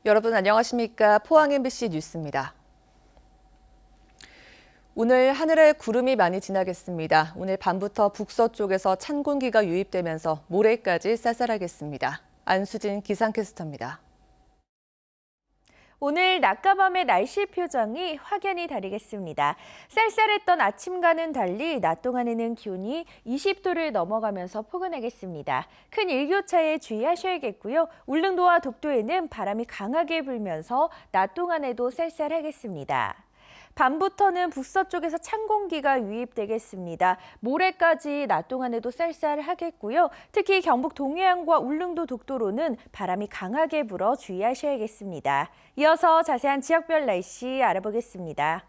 여러분 안녕하십니까? 포항 MBC 뉴스입니다. 오늘 하늘에 구름이 많이 지나겠습니다. 오늘 밤부터 북서쪽에서 찬 공기가 유입되면서 모레까지 쌀쌀하겠습니다. 안수진 기상캐스터입니다. 오늘 낮과 밤의 날씨 표정이 확연히 다르겠습니다. 쌀쌀했던 아침과는 달리 낮 동안에는 기온이 20도를 넘어가면서 포근하겠습니다. 큰 일교차에 주의하셔야겠고요. 울릉도와 독도에는 바람이 강하게 불면서 낮 동안에도 쌀쌀하겠습니다. 밤부터는 북서쪽에서 찬 공기가 유입되겠습니다. 모레까지 낮 동안에도 쌀쌀하겠고요. 특히 경북 동해안과 울릉도 독도로는 바람이 강하게 불어 주의하셔야겠습니다. 이어서 자세한 지역별 날씨 알아보겠습니다.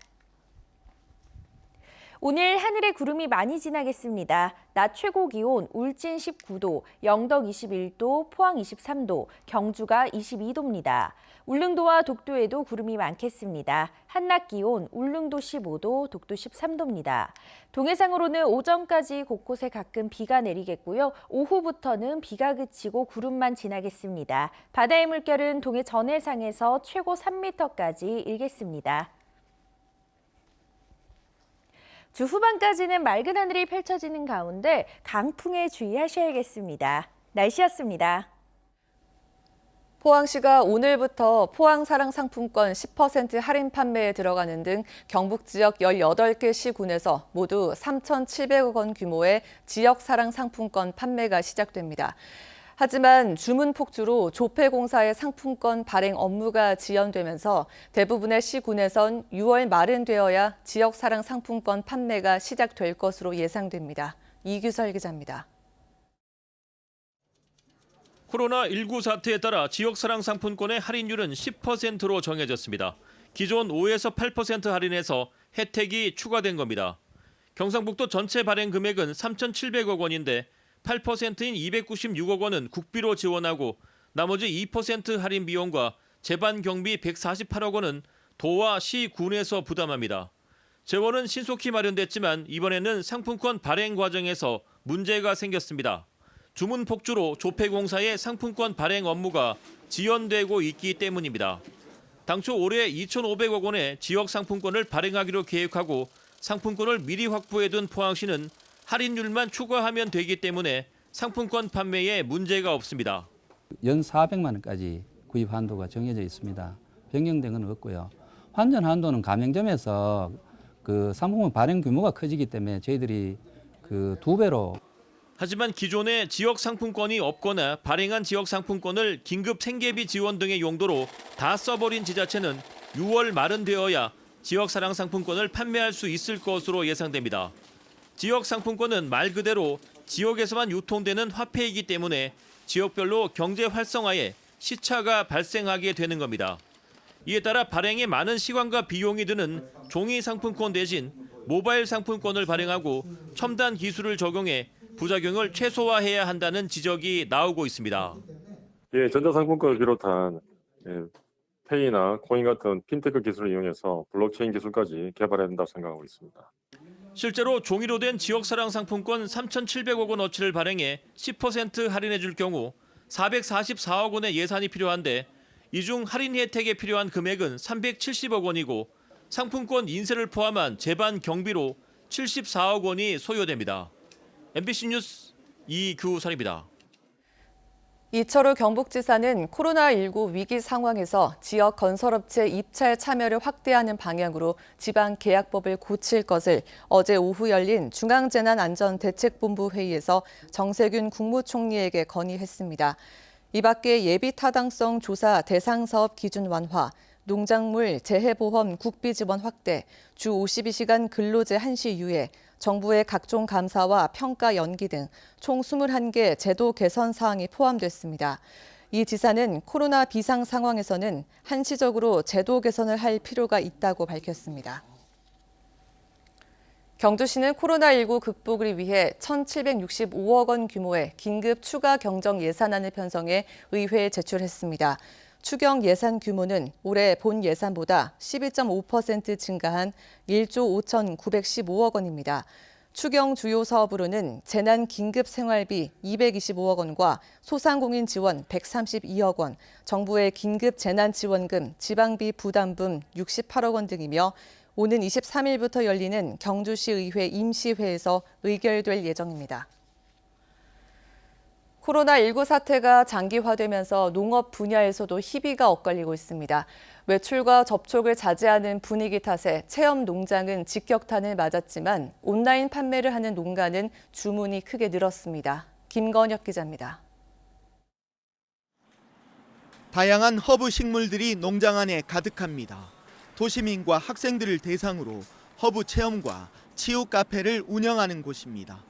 오늘 하늘에 구름이 많이 지나겠습니다. 낮 최고 기온 울진 19도, 영덕 21도, 포항 23도, 경주가 22도입니다. 울릉도와 독도에도 구름이 많겠습니다. 한낮 기온 울릉도 15도, 독도 13도입니다. 동해상으로는 오전까지 곳곳에 가끔 비가 내리겠고요. 오후부터는 비가 그치고 구름만 지나겠습니다. 바다의 물결은 동해 전해상에서 최고 3m까지 일겠습니다. 주 후반까지는 맑은 하늘이 펼쳐지는 가운데 강풍에 주의하셔야겠습니다. 날씨였습니다. 포항시가 오늘부터 포항사랑 상품권 10% 할인 판매에 들어가는 등 경북 지역 18개 시군에서 모두 3,700억 원 규모의 지역사랑 상품권 판매가 시작됩니다. 하지만 주문 폭주로 조폐공사의 상품권 발행 업무가 지연되면서 대부분의 시군에선 6월 말은 되어야 지역사랑 상품권 판매가 시작될 것으로 예상됩니다. 이규설 기자입니다. 코로나19 사태에 따라 지역사랑 상품권의 할인율은 10%로 정해졌습니다. 기존 5에서 8% 할인해서 혜택이 추가된 겁니다. 경상북도 전체 발행 금액은 3,700억 원인데 8%인 296억 원은 국비로 지원하고 나머지 2% 할인 비용과 제반 경비 148억 원은 도와 시, 군에서 부담합니다. 재원은 신속히 마련됐지만 이번에는 상품권 발행 과정에서 문제가 생겼습니다. 주문 폭주로 조폐공사의 상품권 발행 업무가 지연되고 있기 때문입니다. 당초 올해 2,500억 원의 지역 상품권을 발행하기로 계획하고 상품권을 미리 확보해둔 포항시는 할인율만 추가하면 되기 때문에 상품권 판매에 문제가 없습니다. 연 400만 원까지 구입 한도가 정해져 있습니다. 변경된 건 없고요. 환전 한도는 가맹점에서 그 상품권 발행 규모가 커지기 때문에 저희들이 그 2배로. 하지만 기존에 지역 상품권이 없거나 발행한 지역 상품권을 긴급 생계비 지원 등의 용도로 다 써버린 지자체는 6월 말은 되어야 지역 사랑 상품권을 판매할 수 있을 것으로 예상됩니다. 지역 상품권은 말 그대로 지역에서만 유통되는 화폐이기 때문에 지역별로 경제 활성화에 시차가 발생하게 되는 겁니다. 이에 따라 발행에 많은 시간과 비용이 드는 종이 상품권 대신 모바일 상품권을 발행하고 첨단 기술을 적용해 부작용을 최소화해야 한다는 지적이 나오고 있습니다. 전자상품권을 비롯한 페이나 코인 같은 핀테크 기술을 이용해서 블록체인 기술까지 개발해야 된다고 생각하고 있습니다. 실제로 종이로 된 지역사랑 상품권 3,700억 원어치를 발행해 10% 할인해 줄 경우 444억 원의 예산이 필요한데 이 중 할인 혜택에 필요한 금액은 370억 원이고 상품권 인쇄를 포함한 제반 경비로 74억 원이 소요됩니다. MBC 뉴스 이규선입니다. 이철우 경북지사는 코로나19 위기 상황에서 지역 건설업체 입찰 참여를 확대하는 방향으로 지방계약법을 고칠 것을 어제 오후 열린 중앙재난안전대책본부 회의에서 정세균 국무총리에게 건의했습니다. 이 밖에 예비타당성 조사 대상사업 기준 완화, 농작물 재해보험 국비 지원 확대, 주 52시간 근로제 한시 유예, 정부의 각종 감사와 평가 연기 등 총 21개 제도 개선 사항이 포함됐습니다. 이 지사는 코로나 비상 상황에서는 한시적으로 제도 개선을 할 필요가 있다고 밝혔습니다. 경주시는 코로나19 극복을 위해 1,765억 원 규모의 긴급 추가 경정 예산안을 편성해 의회에 제출했습니다. 추경 예산 규모는 올해 본 예산보다 12.5% 증가한 1조 5,915억 원입니다. 추경 주요 사업으로는 재난 긴급 생활비 225억 원과 소상공인 지원 132억 원, 정부의 긴급 재난 지원금, 지방비 부담분 68억 원 등이며 오는 23일부터 열리는 경주시의회 임시회에서 의결될 예정입니다. 코로나19 사태가 장기화되면서 농업 분야에서도 희비가 엇갈리고 있습니다. 외출과 접촉을 자제하는 분위기 탓에 체험 농장은 직격탄을 맞았지만 온라인 판매를 하는 농가는 주문이 크게 늘었습니다. 김건혁 기자입니다. 다양한 허브 식물들이 농장 안에 가득합니다. 도시민과 학생들을 대상으로 허브 체험과 치유 카페를 운영하는 곳입니다.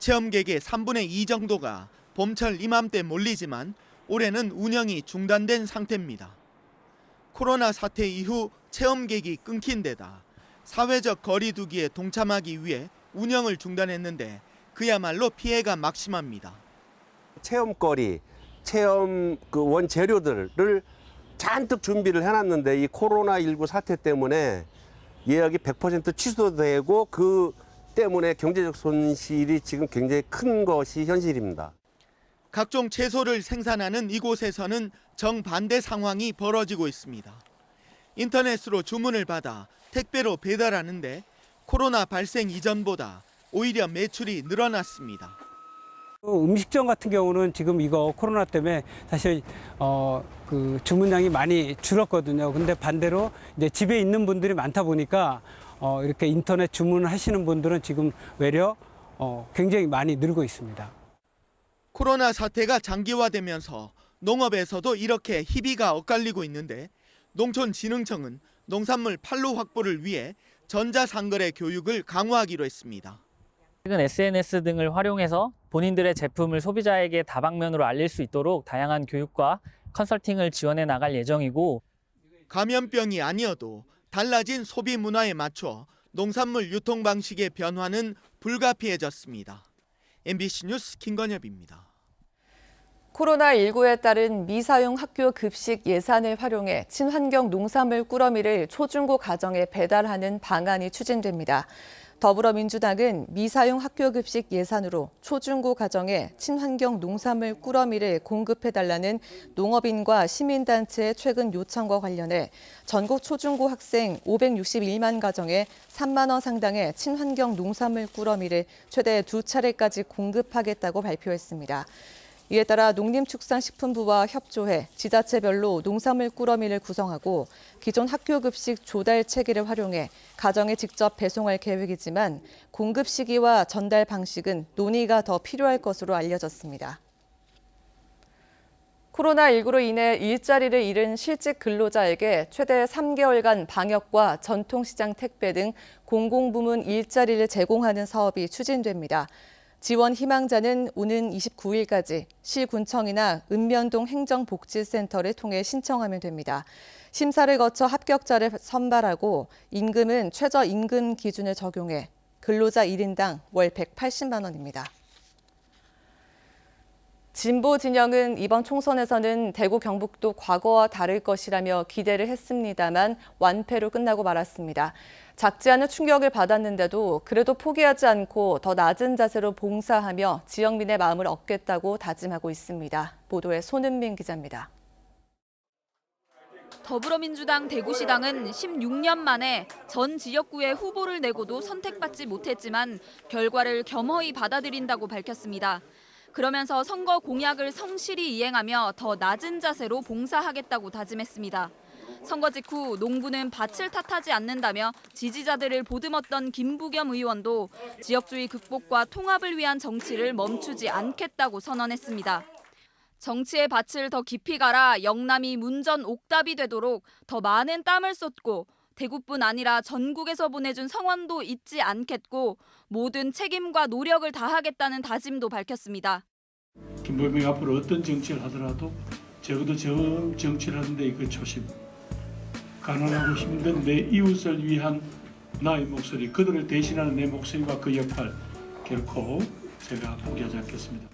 체험객의 3분의 2 정도가 봄철 이맘때 몰리지만 올해는 운영이 중단된 상태입니다. 코로나 사태 이후 체험객이 끊긴 데다 사회적 거리 두기에 동참하기 위해 운영을 중단했는데 그야말로 피해가 막심합니다. 체험거리, 체험 원재료들을 잔뜩 준비를 해놨는데 이 코로나19 사태 때문에 예약이 100% 취소되고 그 때문에 경제적 손실이 지금 굉장히 큰 것이 현실입니다. 각종 채소를 생산하는 이곳에서는 정반대 상황이 벌어지고 있습니다. 인터넷으로 주문을 받아 택배로 배달하는데 코로나 발생 이전보다 오히려 매출이 늘어났습니다. 음식점 같은 경우는 지금 이거 코로나 때문에 사실 그 주문량이 많이 줄었거든요. 근데 반대로 이제 집에 있는 분들이 많다 보니까 이렇게 인터넷 주문을 하시는 분들은 지금 외려 굉장히 많이 늘고 있습니다. 코로나 사태가 장기화되면서 농업에서도 이렇게 희비가 엇갈리고 있는데 농촌진흥청은 농산물 판로 확보를 위해 전자상거래 교육을 강화하기로 했습니다. 최근 SNS 등을 활용해서 본인들의 제품을 소비자에게 다방면으로 알릴 수 있도록 다양한 교육과 컨설팅을 지원해 나갈 예정이고 감염병이 아니어도 달라진 소비 문화에 맞춰 농산물 유통 방식의 변화는 불가피해졌습니다. MBC 뉴스 김건엽입니다. 코로나19에 따른 미사용 학교 급식 예산을 활용해 친환경 농산물 꾸러미를 초중고 가정에 배달하는 방안이 추진됩니다. 더불어민주당은 미사용 학교 급식 예산으로 초중고 가정에 친환경 농산물 꾸러미를 공급해달라는 농업인과 시민단체의 최근 요청과 관련해 전국 초중고 학생 561만 가정에 3만 원 상당의 친환경 농산물 꾸러미를 최대 2차례까지 공급하겠다고 발표했습니다. 이에 따라 농림축산식품부와 협조해 지자체별로 농산물 꾸러미를 구성하고 기존 학교 급식 조달 체계를 활용해 가정에 직접 배송할 계획이지만 공급 시기와 전달 방식은 논의가 더 필요할 것으로 알려졌습니다. 코로나19로 인해 일자리를 잃은 실직 근로자에게 최대 3개월간 방역과 전통시장 택배 등 공공부문 일자리를 제공하는 사업이 추진됩니다. 지원 희망자는 오는 29일까지 시군청이나 읍면동 행정복지센터를 통해 신청하면 됩니다. 심사를 거쳐 합격자를 선발하고 임금은 최저임금 기준을 적용해 근로자 1인당 월 180만 원입니다. 진보 진영은 이번 총선에서는 대구 경북도 과거와 다를 것이라며 기대를 했습니다만 완패로 끝나고 말았습니다. 작지 않은 충격을 받았는데도 그래도 포기하지 않고 더 낮은 자세로 봉사하며 지역민의 마음을 얻겠다고 다짐하고 있습니다. 보도에 손은민 기자입니다. 더불어민주당 대구시당은 16년 만에 전 지역구에 후보를 내고도 선택받지 못했지만 결과를 겸허히 받아들인다고 밝혔습니다. 그러면서 선거 공약을 성실히 이행하며 더 낮은 자세로 봉사하겠다고 다짐했습니다. 선거 직후 농부는 밭을 탓하지 않는다며 지지자들을 보듬었던 김부겸 의원도 지역주의 극복과 통합을 위한 정치를 멈추지 않겠다고 선언했습니다. 정치의 밭을 더 깊이 갈아 영남이 문전 옥답이 되도록 더 많은 땀을 쏟고 대구뿐 아니라 전국에서 보내준 성원도 잊지 않겠고 모든 책임과 노력을 다하겠다는 다짐도 밝혔습니다. 김부겸이 앞으로 어떤 정치를 하더라도 적어도 정치를 하는데 그 초심, 가난하고 힘든 내 이웃을 위한 나의 목소리, 그들을 대신하는 내 목소리와 그 역할 결코 제가 포기하지 않겠습니다.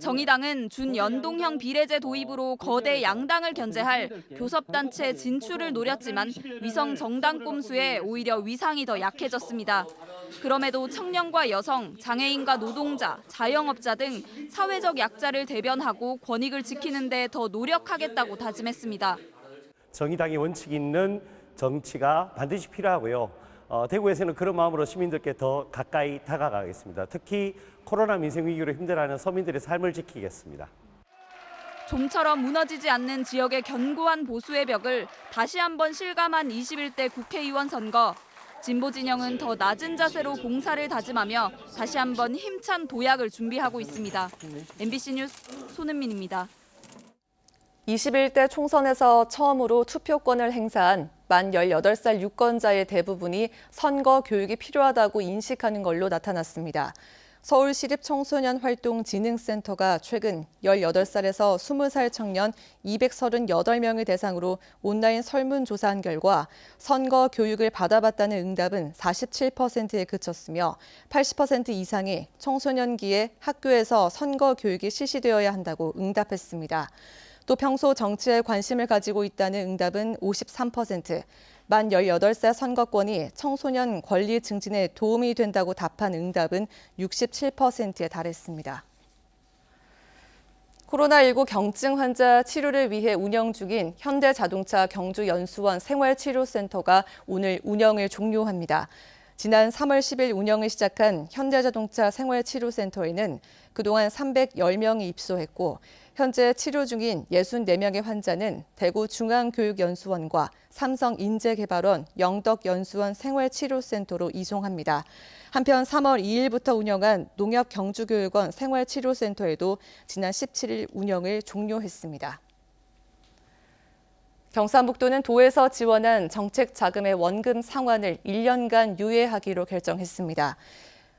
정의당은 준연동형 비례제 도입으로 거대 양당을 견제할 교섭단체 진출을 노렸지만 위성 정당 꼼수에 오히려 위상이 더 약해졌습니다. 그럼에도 청년과 여성, 장애인과 노동자, 자영업자 등 사회적 약자를 대변하고 권익을 지키는 데 더 노력하겠다고 다짐했습니다. 정의당의 원칙이 있는 정치가 반드시 필요하고요. 대구에서는 그런 마음으로 시민들께 더 가까이 다가가겠습니다. 특히 코로나 민생 위기로 힘들어하는 서민들의 삶을 지키겠습니다. 좀처럼 무너지지 않는 지역의 견고한 보수의 벽을 다시 한번 실감한 21대 국회의원 선거. 진보 진영은 더 낮은 자세로 봉사를 다짐하며 다시 한번 힘찬 도약을 준비하고 있습니다. MBC 뉴스 손은민입니다. 21대 총선에서 처음으로 투표권을 행사한 만 18살 유권자의 대부분이 선거 교육이 필요하다고 인식하는 걸로 나타났습니다. 서울시립청소년활동진흥센터가 최근 18살에서 20살 청년 238명을 대상으로 온라인 설문조사한 결과 선거 교육을 받아봤다는 응답은 47%에 그쳤으며 80% 이상이 청소년기에 학교에서 선거 교육이 실시되어야 한다고 응답했습니다. 또 평소 정치에 관심을 가지고 있다는 응답은 53%, 만 18살 선거권이 청소년 권리 증진에 도움이 된다고 답한 응답은 67%에 달했습니다. 코로나19 경증 환자 치료를 위해 운영 중인 현대자동차 경주연수원 생활치료센터가 오늘 운영을 종료합니다. 지난 3월 10일 운영을 시작한 현대자동차 생활치료센터에는 그동안 310명이 입소했고 현재 치료 중인 64명의 환자는 대구중앙교육연수원과 삼성인재개발원 영덕연수원 생활치료센터로 이송합니다. 한편 3월 2일부터 운영한 농협경주교육원 생활치료센터에도 지난 17일 운영을 종료했습니다. 경상북도는 도에서 지원한 정책 자금의 원금 상환을 1년간 유예하기로 결정했습니다.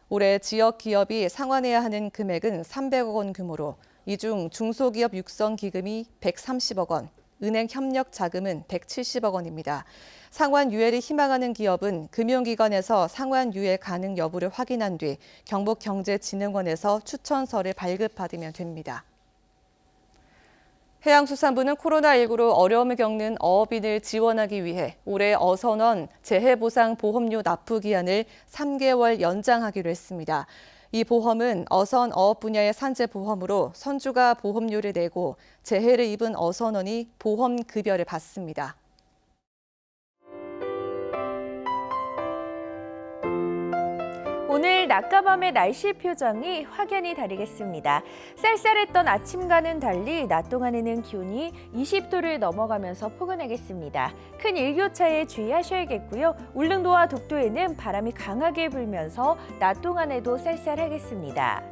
올해 지역 기업이 상환해야 하는 금액은 300억 원 규모로 이 중 중소기업 육성 기금이 130억 원, 은행 협력 자금은 170억 원입니다. 상환 유예를 희망하는 기업은 금융기관에서 상환 유예 가능 여부를 확인한 뒤 경북경제진흥원에서 추천서를 발급받으면 됩니다. 해양수산부는 코로나19로 어려움을 겪는 어업인을 지원하기 위해 올해 어선원 재해보상보험료 납부 기한을 3개월 연장하기로 했습니다. 이 보험은 어선 어업 분야의 산재 보험으로 선주가 보험료를 내고 재해를 입은 어선원이 보험 급여를 받습니다. 오늘 낮과 밤의 날씨 표정이 확연히 다르겠습니다. 쌀쌀했던 아침과는 달리 낮 동안에는 기온이 20도를 넘어가면서 포근하겠습니다. 큰 일교차에 주의하셔야겠고요. 울릉도와 독도에는 바람이 강하게 불면서 낮 동안에도 쌀쌀하겠습니다.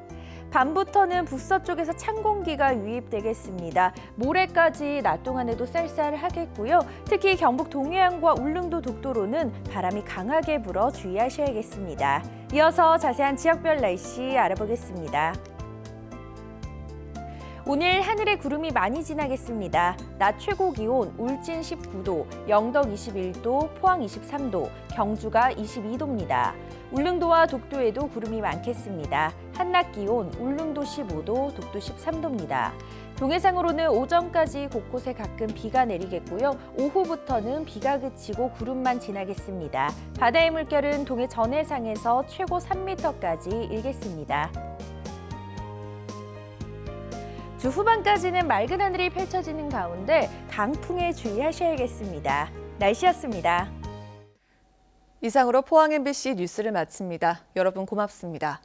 밤부터는 북서쪽에서 찬 공기가 유입되겠습니다. 모레까지 낮 동안에도 쌀쌀하겠고요. 특히 경북 동해안과 울릉도 독도로는 바람이 강하게 불어 주의하셔야겠습니다. 이어서 자세한 지역별 날씨 알아보겠습니다. 오늘 하늘에 구름이 많이 지나겠습니다. 낮 최고 기온 울진 19도, 영덕 21도, 포항 23도, 경주가 22도입니다. 울릉도와 독도에도 구름이 많겠습니다. 한낮 기온 울릉도 15도, 독도 13도입니다. 동해상으로는 오전까지 곳곳에 가끔 비가 내리겠고요. 오후부터는 비가 그치고 구름만 지나겠습니다. 바다의 물결은 동해 전해상에서 최고 3m까지 일겠습니다. 주 후반까지는 맑은 하늘이 펼쳐지는 가운데 강풍에 주의하셔야겠습니다. 날씨였습니다. 이상으로 포항 MBC 뉴스를 마칩니다. 여러분 고맙습니다.